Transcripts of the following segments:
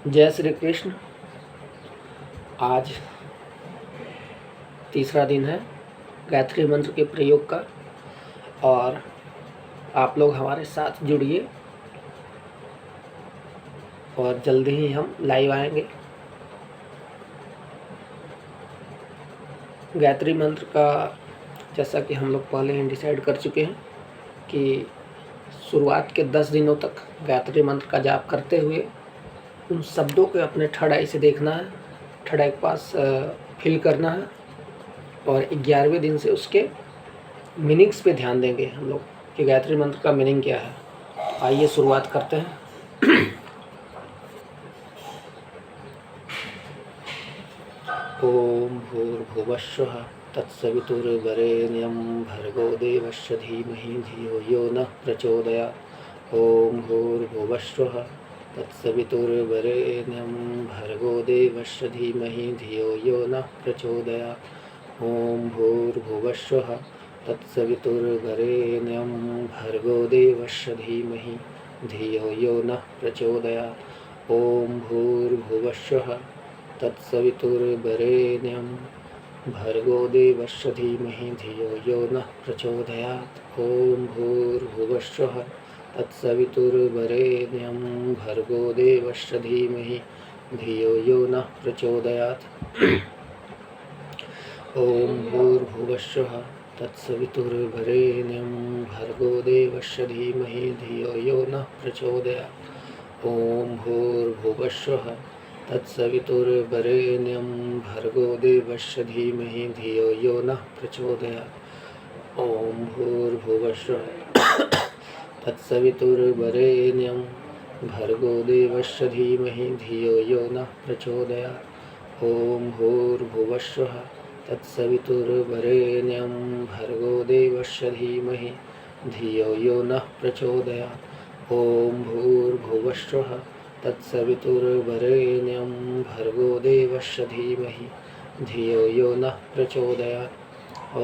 जय श्री कृष्ण। आज तीसरा दिन है गायत्री मंत्र के प्रयोग का और आप लोग हमारे साथ जुड़िए और जल्दी ही हम लाइव आएंगे। गायत्री मंत्र का जैसा कि हम लोग पहले ही डिसाइड कर चुके हैं कि शुरुआत के 10 दिनों तक गायत्री मंत्र का जाप करते हुए उन शब्दों को अपने थर्ड आई से देखना है, थर्ड आई के पास फील करना है और 11वें दिन से उसके मीनिंग्स पे ध्यान देंगे हम लोग कि गायत्री मंत्र का मीनिंग क्या है। आइए शुरुआत करते हैं। ओम भूर्भुवस्सुः तत्सवितुर्वरेण्यं भर्गो देवस्य धीमहि धियो यो नः प्रचोदयात्। ओम भूर्भुवस्सुः तत्सवितुर्वरेण्यं भर्गो देवस्य धीमहि धियो यो नः प्रचोदयात्। ओम भूर्भुवस्सुः तत्सवितुर्वरेण्यं भर्गो देवस्य धीमहि धियो यो नः प्रचोदयात्। ओम भूर्भुवस्सुः तत्सवितुर्वरेण्यं भर्गो देवस्य धीमहि धियो यो नः प्रचोदयात्। ओम भूर्भुवस्सुः तत्सवितुर्वरेण्यं भर्गो देवस्य धीमहि धियो यो नः प्रचोदयात्। ओम भूर्भुवस्सुः तत्सवितुर्वरेण्यं भर्गो देवस्य धीमहि धियो यो नः प्रचोदयात्। ओम भूर्भुवस्सुः तत्सवितुर्वरेण्यं भर्गो देवस्य धीमहि धियो यो नः प्रचोदयात्। ओम भूर्भुवस्सुः तत्सवितुर्वरेण्यं भर्गो देवस्य धीमहि धियो यो नः प्रचोदयात्। ओम भूर्भुवस्सुः तत्सवितुर्वरेण्यं भर्गो देवस्य धीमहि धियो यो नः प्रचोदयात्। ओम भूर्भुवस्सुः तत्सवितुर्वरेण्यं भर्गो देवस्य धीमहि धियो यो नः प्रचोदयात्।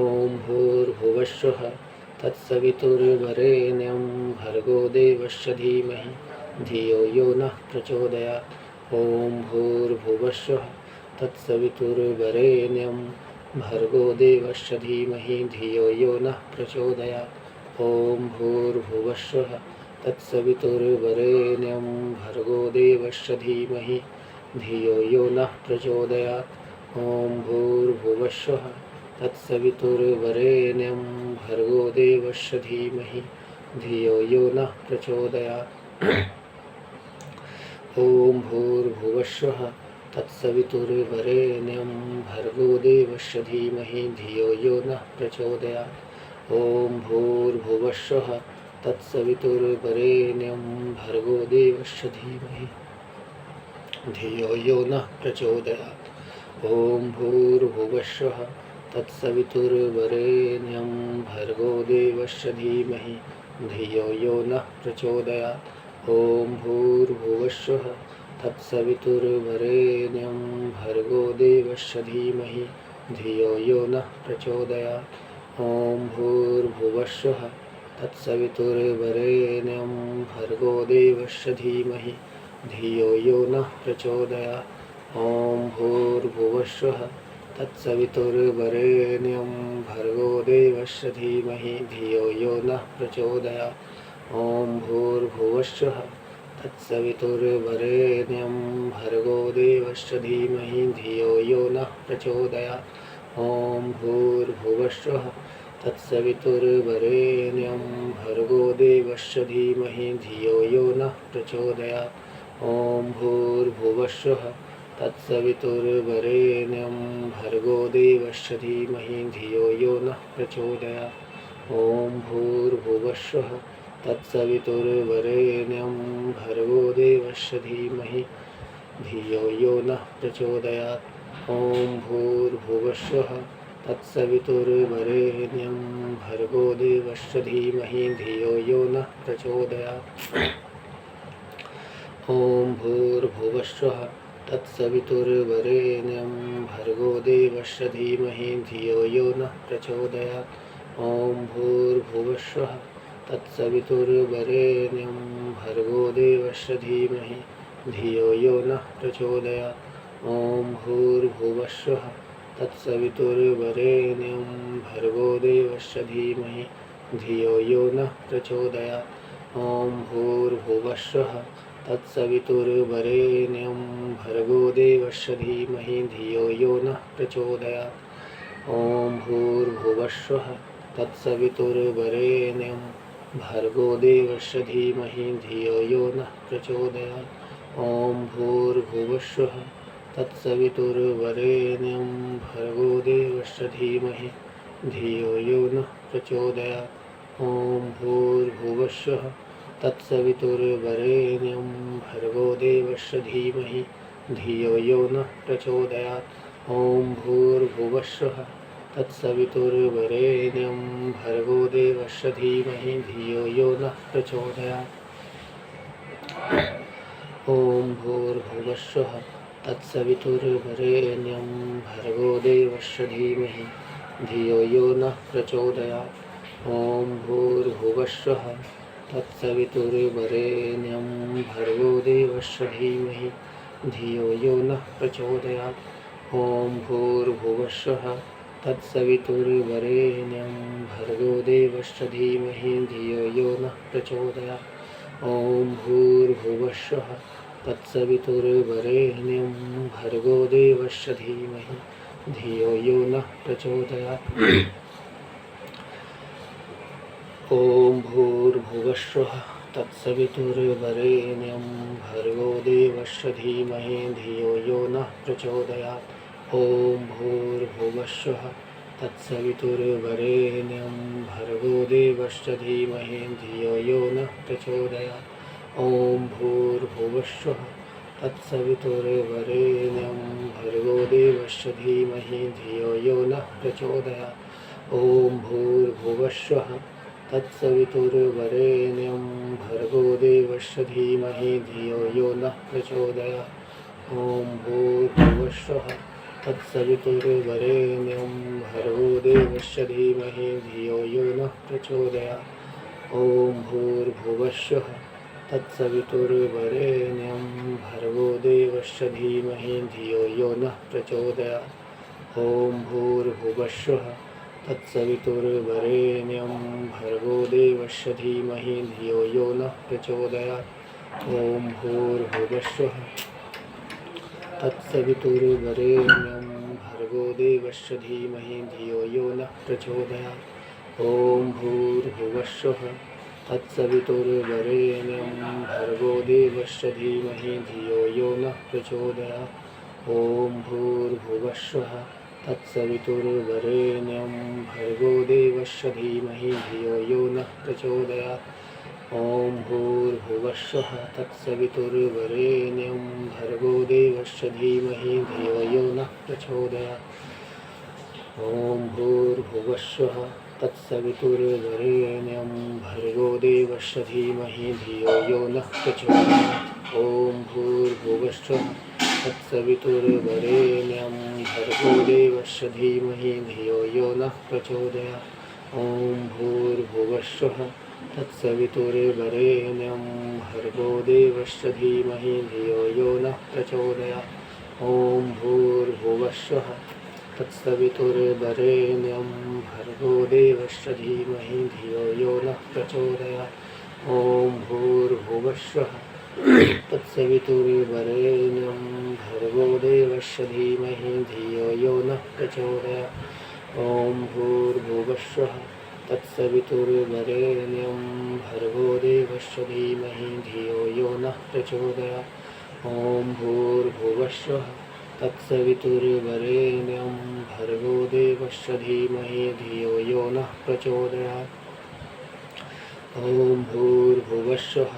ओम भूर्भुवस्सुः तत्सवितुर्वरेण्यं भर्गो देवस्य धीमहि धियो यो नः प्रचोदयात्। ओम भूर्भुवस्सुः तत्सवितुर्वरेण्यं भर्गो देवस्य धीमहि धियो यो नः प्रचोदयात्। ओम भूर्भुवस्सुः तत्सवितुर्वरेण्यं भर्गो देवस्य धीमहि धियो यो नः प्रचोदयात्। ओम भूर्भुवस्सुः तत्सवितुर्वरेण्यं भर्गो देवस्य धीमहि धियो यो नः प्रचोदयात्। ओम भूर्भुवस्सुः तत्सवितुर्वरेण्यं भर्गो देवस्य धीमहि धियो यो नः प्रचोदयात्। ओम भूर्भुवस्सुः तत्सवितुर्वरेण्यं भर्गो देवस्य धीमहि धियो यो नः प्रचोदयात्। ओम भूर्भुवस्सुः तत्सवितुर्वरेण्यं भर्गो देवस्य धीमहि धियो यो नः प्रचोदयात्। ओम भूर्भुवस्सुः तत्सवितुर्वरेण्यं भर्गो देवस्य धीमहि धियो यो नः प्रचोदयात्। ओम भूर्भुवस्सुः तत्सवितुर्वरेण्यं भर्गो देवस्य धीमहि धियो यो नः प्रचोदयात्। ओम भूर्भुवस्सुः तत्सवितुर्वरेण्यं भर्गो देवस्य धीमहि धियो यो नः प्रचोदयात्। ओम भूर्भुवस्सुः तत्सवितुर्वरेण्यं भर्गो देवस्य धीमहि धियो यो नः प्रचोदयात्। ओम भूर्भुवस्सुः तत्सवितुर्वरेण्यं भर्गो देवस्य धीमहि धियो यो नः प्रचोदयात्। ओम भूर्भुवस्सुः तत्सवितुर्वरेण्यं भर्गो देवस्य धीमहि धियो यो नः प्रचोदयात्। ओम भूर्भुवस्सुः तत्सवितुर्वरेण्यं भर्गो देवस्य धीमहि धियो यो नः प्रचोदयात्। ओम भूर्भुवस्सुः तत्सवितुर्वरेण्यं भर्गो देवस्य धीमहि धियो यो नः प्रचोदयात्। ओम भूर्भुवस्सुः तत्सवितुर्वरेण्यं भर्गो देवस्य धीमहि धियो यो नः प्रचोदयात्। ओम भूर्भुवस्सुः तत्सवितुर्वरेण्यं भर्गो देवस्य धीमहि धियो यो नः प्रचोदयात्। ॐ भूर्भुवस्सुः तत्सवितुर्वरेण्यं भर्गो देवस्य धीमहि धियो यो नः प्रचोदयात्। ॐ भूर्भुवस्सुः तत्सवितुर्वरेण्यं भर्गो देवस्य धीमहि धियो यो नः प्रचोदयात्। ॐ भूर्भुवस्सुः तत्सवितुर्वरेण्यं भर्गो देवस्य धीमहि धियो यो नः प्रचोदयात्। ॐ भूर्भुवस्सुः तत्सवितुर्वरेण्यं भर्गो देवस्य धीमहि धियो यो नः प्रचोदयात्। ॐ भूर्भुवस्सुः तत्सवितुर्वरेण्यं भर्गो देवस्य धीमहि धियो यो नः प्रचोदयात्। ॐ भूर्भुवस्सुः तत्सवितुर्वरेण्यं भर्गो देवस्य धीमहि धियो यो नः प्रचोदयात्। ॐ भूर्भुवस्सुः तत्सवितुर्वरेण्यं भर्गो देवस्य धीमहि धियो यो नः प्रचोदयात्। ॐ भूर्भुवस्सुः तत्सवितुर्वरेण्यं भर्गो देवस्य धीमहि धियो यो नः प्रचोदयात्। ॐ भूर्भुवस्सुः तत्सवितुर्वरेण्यं भर्गो देवस्य धीमहि धियो यो नः प्रचोदयात्। ॐ भूर्भुवस्सुः तत्सवितुर्वरेण्यं भर्गो देवस्य धीमहि धियो यो नः प्रचोदयात्। ॐ भूर्भुवस्सुः तत्सवितुर्वरेण्यं भर्गो देवस्य धीमहि धियो यो नः प्रचोदयात्। ॐ भूर्भुवस्सुः तत्सवितुर्वरेण्यं भर्गो देवस्य धीमहि धियो यो नः प्रचोदयात्। ॐ भूर्भुवस्सुः तत्सवितुर्वरेण्यं भर्गो देवस्य धीमहि धियो यो नः प्रचोदयात्। ॐ भूर्भुवस्सुः तत्सवितुर्वरेण्यं भर्गो देवस्य धीमहि धियो यो नः प्रचोदयात्। ॐ भूर्भुवस्सुः तत्सवितुर्वरेण्यं भर्गो देवस्य धीमहि धियो यो नः प्रचोदयात्। ॐ भूर्भुवस्सुः तत्सवितुर्वरेण्यं भर्गो देवस्य धीमहि धियो यो नः प्रचोदयात्। ॐ भूर्भुवस्सुः तत्सवितुर्वरेण्यं भर्गो देवस्य धीमहि धियो यो नः प्रचोदयात्। ॐ भूर्भुवस्सुः तत्सवितुर्वरेण्यं भर्गो देवस्य धीमहि धियो यो नः प्रचोदयात्। ॐ भूर्भुवस्सुः तत्सवितुर्वरेण्यं भर्गो देवस्य धीमहि धियो यो नः प्रचोदयात्। ॐ भूर्भुवस्सुः तत्सवितुर्वरेण्यं भर्गो देवस्य धीमहि धियो यो नः प्रचोदयात्। ॐ भूर्भुवस्सुः तत्सवितुर्वरेण्यं भर्गो देवस्य धीमहि धियो यो नः प्रचोदयात्। ॐ भूर्भुवस्सुः तत्सवितुर्वरेण्यं भर्गो देवस्य धीमहि धियो यो नः प्रचोदयात्। ॐ भूर्भुवस्सुः तत्सवितुर्वरेण्यं भर्गो देवस्य धीमहि धियो यो नः प्रचोदयात्। ॐ भूर्भुवस्सुः तत्सवितुर्वरेण्यं भर्गो देवस्य धीमहि धियो यो नः प्रचोदयात्। ॐ भूर्भुवस्सुः तत्सवितुर्वरेण्यं भर्गो देवस्य धीमहि धियो यो नः प्रचोदयात्। ॐ भूर्भुवस्सुः तत्सवितुर्वरेण्यं भर्गो देवस्य धीमहि धियो यो नः प्रचोदयात्। ॐ भूर्भुवस्सुः तत्सवितुर्वरेण्यं भर्गो देवस्य धीमहि धियो यो नः प्रचोदयात्। ॐ भूर्भुवस्सुः तत्सवितुर्वरेण्यं भर्गो देवस्य धीमहि धियो यो नः प्रचोदयात्। ॐ भूर्भुवस्सुः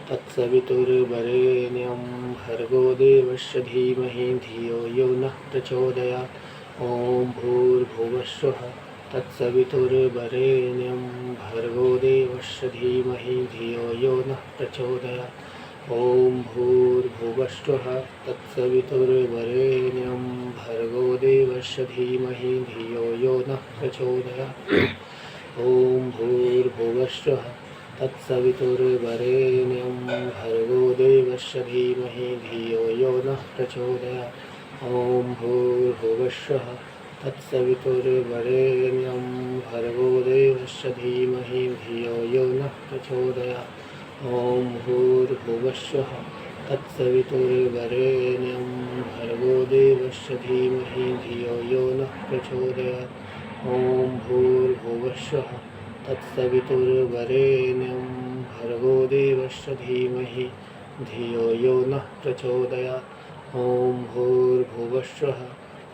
तत्सवितुर्वरेण्यं भर्गो देवस्य धीमहि धियो यो नः प्रचोदयात्। ॐ भूर्भुवस्सुः तत्सवितुर्वरेण्यं भर्गो देवस्य धीमहि धियो यो नः प्रचोदयात्। ॐ भूर्भुवस्सुः तत्सवितुर्वरेण्यं भर्गो देवस्य धीमहि धियो यो नः प्रचोदयात्। ॐ भूर्भुवस्सुः तत्सवितुर्वरेण्यं भर्गो देवस्य धीमहि धियो यो नः प्रचोदयात्। ॐ भूर्भुवस्सुः तत्सवितुर्वरेण्यं भर्गो देवस्य धीमहि धियो यो नः प्रचोदयात्। ॐ भूर्भुवस्सुः तत्सवितुर्वरेण्यं भर्गो देवस्य धीमहि धियो यो नः प्रचोदयात्। ॐ भूर्भुवस्सुः तत्सवितुर्वरेण्यं भर्गो देवस्य धीमहि धियो यो नः प्रचोदयात्। ॐ भूर्भुवस्सुः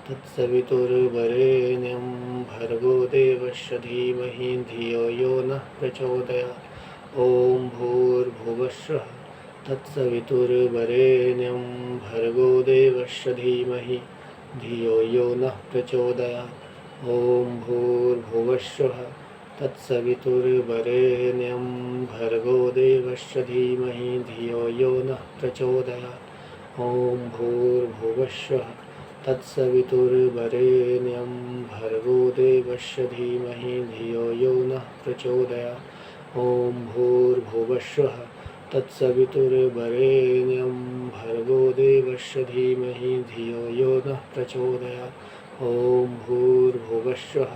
तत्सवितुर्वरेण्यं भर्गो देवस्य धीमहि धियो यो नः प्रचोदयात्। ॐ भूर्भुवस्सुः तत्सवितुर्वरेण्यं भर्गो देवस्य धीमहि धियो यो नः प्रचोदयात्। ॐ भूर्भुवस्सुः तत्सवितुर्वरेण्यं भर्गो देवस्य धीमहि धियो यो नः प्रचोदयात्। ॐ भूर्भुवस्सुः तत्सवितुर्वरेण्यं भर्गो देवस्य धीमहि धियो यो नः प्रचोदयात्। ॐ भूर्भुवस्सुः तत्सवितुर्वरेण्यं भर्गो देवस्य धीमहि धियो यो नः प्रचोदयात्। ॐ भूर्भुवस्सुः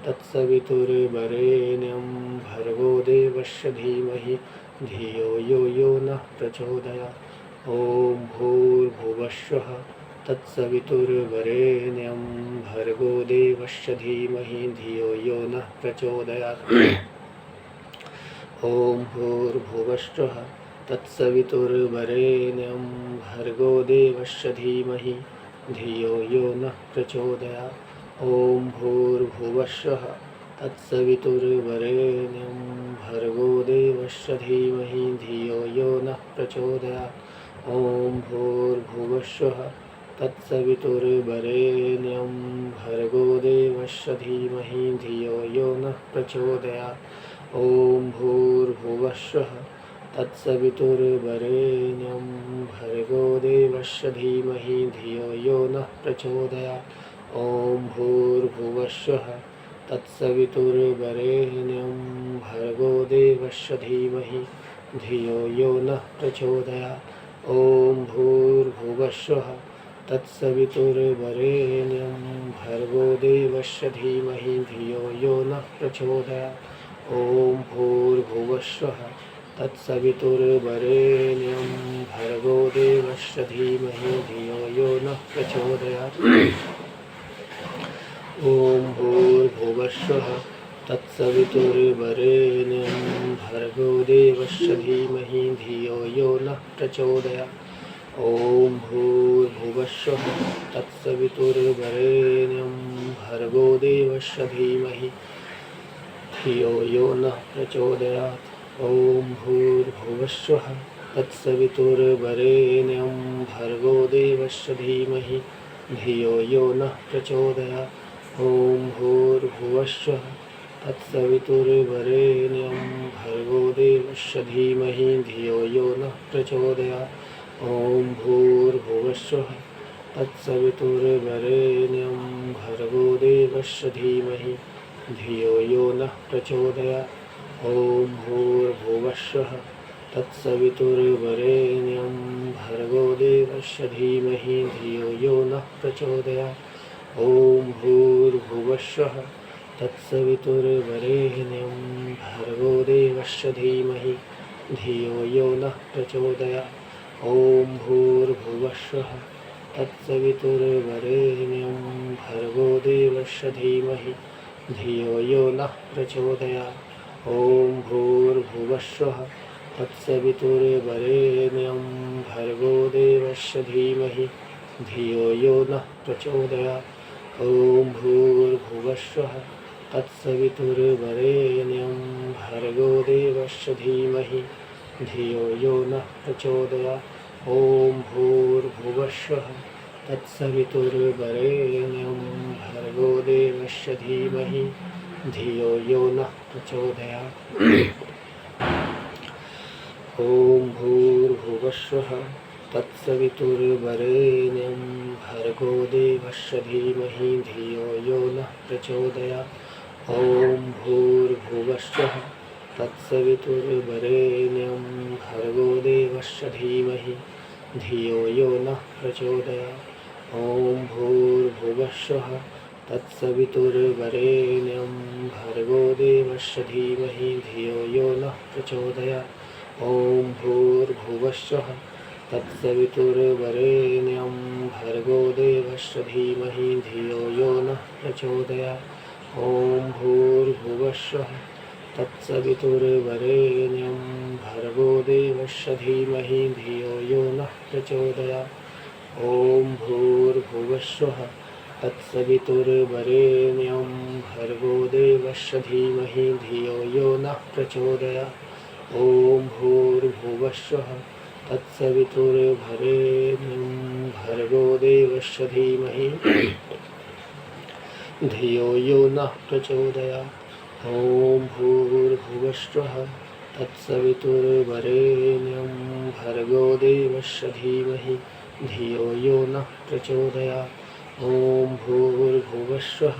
तत्सवितुर्वरेण्यं भर्गो देवस्य धीमहि धियो यो नः प्रचोदयात्। ॐ भूर्भुवस्सुः तत्सवितुर्वरेण्यं भर्गो देवस्य धीमहि धियो यो नः प्रचोदयात्। ॐ भूर्भुवस्सुः तत्सवितुर्वरेण्यं भर्गो देवस्य धीमहि धियो यो नः प्रचोदयात्। ॐ भूर्भुवस्सुः तत्सवितुर्वरेण्यं भर्गो देवस्य धीमहि धियो यो नः प्रचोदयात्। ॐ भूर्भुवस्सुः तत्सवितुर्वरेण्यं भर्गो देवस्य धीमहि धियो यो नः प्रचोदयात्। ॐ भूर्भुवस्सुः तत्सवितुर्वरेण्यं भर्गो देवस्य धीमहि धियो यो नः प्रचोदयात्। ॐ भूर्भुवस्सुः तत्सवितुर्वरेण्यं भर्गो देवस्य धीमहि धियो यो नः प्रचोदयात्। ॐ भूर्भुवस्सुः तत्सवितुर्वरेण्यं भर्गो देवस्य धीमहि धियो यो नः प्रचोदयात्। ॐ भूर्भुवस्सुः तत्सवितुर्वरेण्यं भर्गो देवस्य धीमहि धियो यो नः प्रचोदयात्। ॐ भूर्भुवस्सुः तत्सवितुर्वरेण्यं भर्गो देवस्य धीमहि धियो यो नः प्रचोदयात्। ॐ भूर्भुवस्सुः तत्सवितुर्वरेण्यं भर्गो देवस्य धीमहि धियो यो नः प्रचोदयात्। ॐ भूर्भुवस्सुः तत्सवितुर्वरेण्यं भर्गो देवस्य धीमहि धियो यो नः प्रचोदयात्। ॐ भूर्भुवस्सुः तत्सवितुर्वरेण्यं भर्गो देवस्य धीमहि धियो यो नः प्रचोदयात्। ॐ भूर्भुवस्सुः तत्सवितुर्वरेण्यं भर्गो देवस्य धीमहि धियो यो नः प्रचोदयात्। ॐ भूर्भुवस्सुः तत्सवितुर्वरेण्यं भर्गो देवस्य धीमहि धियो यो नः प्रचोदयात्। ॐ भूर्भुवस्सुः तत्सवितुर्वरेण्यं भर्गो देवस्य धीमहि धियो यो नः प्रचोदयात्। ॐ भूर्भुवस्सुः तत्सवितुर्वरेण्यं भर्गो देवस्य धीमहि धियो यो नः प्रचोदयात्। ॐ भूर्भुवस्सुः तत्सवितुर्वरेण्यं भर्गो देवस्य धीमहि धियो यो नः प्रचोदयात्। ॐ भूर्भुवस्सुः तत्सवितुर्वरेण्यं भर्गो देवस्य धीमहि धियो यो नः प्रचोदयात्। ॐ भूर्भुवस्सुः तत्सवितुर्वरेण्यं भर्गो देवस्य धीमहि धियो यो नः प्रचोदयात्। ॐ भूर्भुवस्सुः तत्सवितुर्वरेण्यं भर्गो देवस्य धीमहि धियो यो नः प्रचोदयात्। ॐ भूर्भुवस्सुः तत्सवितुर्वरेण्यं भर्गो देवस्य धीमहि धियो यो नः प्रचोदयात्। ॐ भूर्भुवस्सुः तत्सवितुर्वरेण्यं भर्गो देवस्य धीमहि धियो यो नः प्रचोदयात्। ॐ भूर्भुवस्सुः तत्सवितुर्वरेण्यं भर्गो देवस्य धीमहि धियो यो नः प्रचोदयात्। ॐ भूर्भुवस्सुः तत्सवितुर्वरेण्यं भर्गो देवस्य धीमहि धियो यो नः प्रचोदयात्। ॐ भूर्भुवस्सुः तत्सवितुर्वरेण्यं भर्गो देवस्य धीमहि धियो यो नः प्रचोदयात्। ॐ भूर्भुवस्सुः तत्सवितुर्वरेण्यं भर्गो देवस्य धीमहि धियो यो नः प्रचोदयात्। ॐ भूर्भुवस्सुः तत्सवितुर्वरेण्यं भर्गो देवस्य धीमहि धियो यो नः प्रचोदयात्। ॐ भूर्भुवस्सुः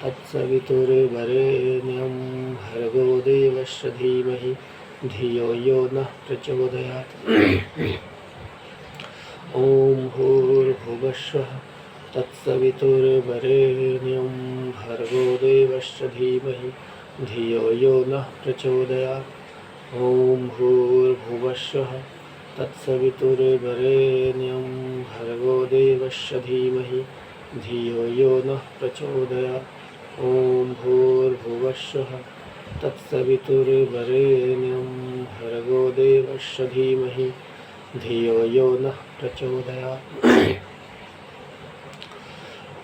तत्सवितुर्वरेण्यं भर्गो देवस्य धीमहि धियो यो नः प्रचोदयात्। ॐ भूर्भुवस्सुः तत्सवितुर्वरेण्यं भर्गो देवस्य धीमहि धियो यो नः प्रचोदयात्। ॐ भूर्भुवस्सुः तत्सवितुर्वरेण्यं भर्गो देवस्य धीमहि धियो यो नः प्रचोदयात्। ॐ भूर्भुवस्सुः तत्सवितुर्वरेण्यं भर्गो देवस्य धीमहि धियो यो नः प्रचोदयात्।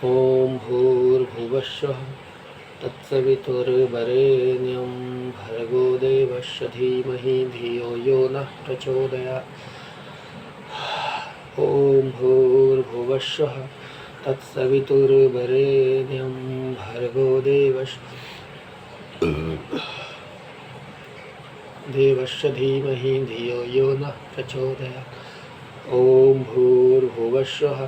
ॐ भूर्भुवस्सुः तत्सवितुर्वरेण्यं भर्गो देवस्य धीमहि धियो यो नः प्रचोदयात्। ॐ भूर्भुवस्सुः तत्सवितुर्वरेण्यं भर्गो देवस्य धीमहि धियो यो नः प्रचोदयात्। ॐ भूर्भुवस्सुः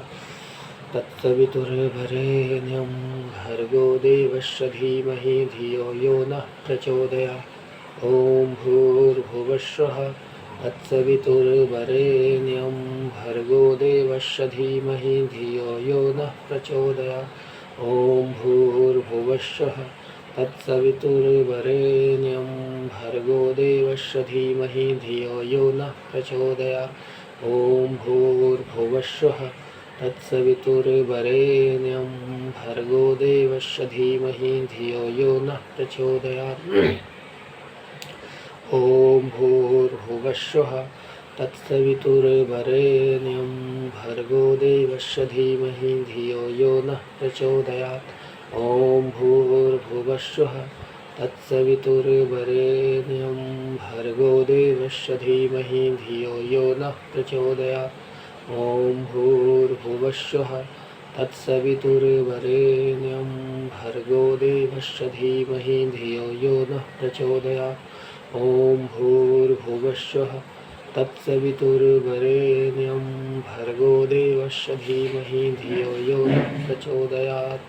तत्सवितुर्वरेण्यं भर्गो देवस्य धीमहि धियो यो नः प्रचोदयात्। ॐ भूर्भुवस्सुः तत्सवितुर्वरेण्यं भर्गो देवस्य धीमहि धियो यो नः प्रचोदयात्। ॐ भूर्भुवस्सुः तत्सवितुर्वरेण्यं भर्गो देवस्य धीमहि धियो यो नः प्रचोदयात्। ॐ भूर्भुवस्सुः तत्सवितुर्वरेण्यं भर्गो देवस्य धीमहि धियो यो नः प्रचोदयात्। ॐ भूर्भुवस्सुः तत्सवितुर्वरेण्यं भर्गो देवस्य धीमहि धियो यो नः प्रचोदयात्। ॐ भूर्भुवस्सुः तत्सवितुर्वरेण्यं भर्गो देवस्य धीमहि धियो यो नः प्रचोदयात्। ॐ भूर्भुवस्सुः तत्सवितुर्वरेण्यं भर्गो देवस्य धीमहि धियो यो नः प्रचोदयात्। ॐ भूर्भुवस्सुः तत्सवितुर्वरेण्यं भर्गो देवस्य धीमहि धियो यो नः प्रचोदयात्।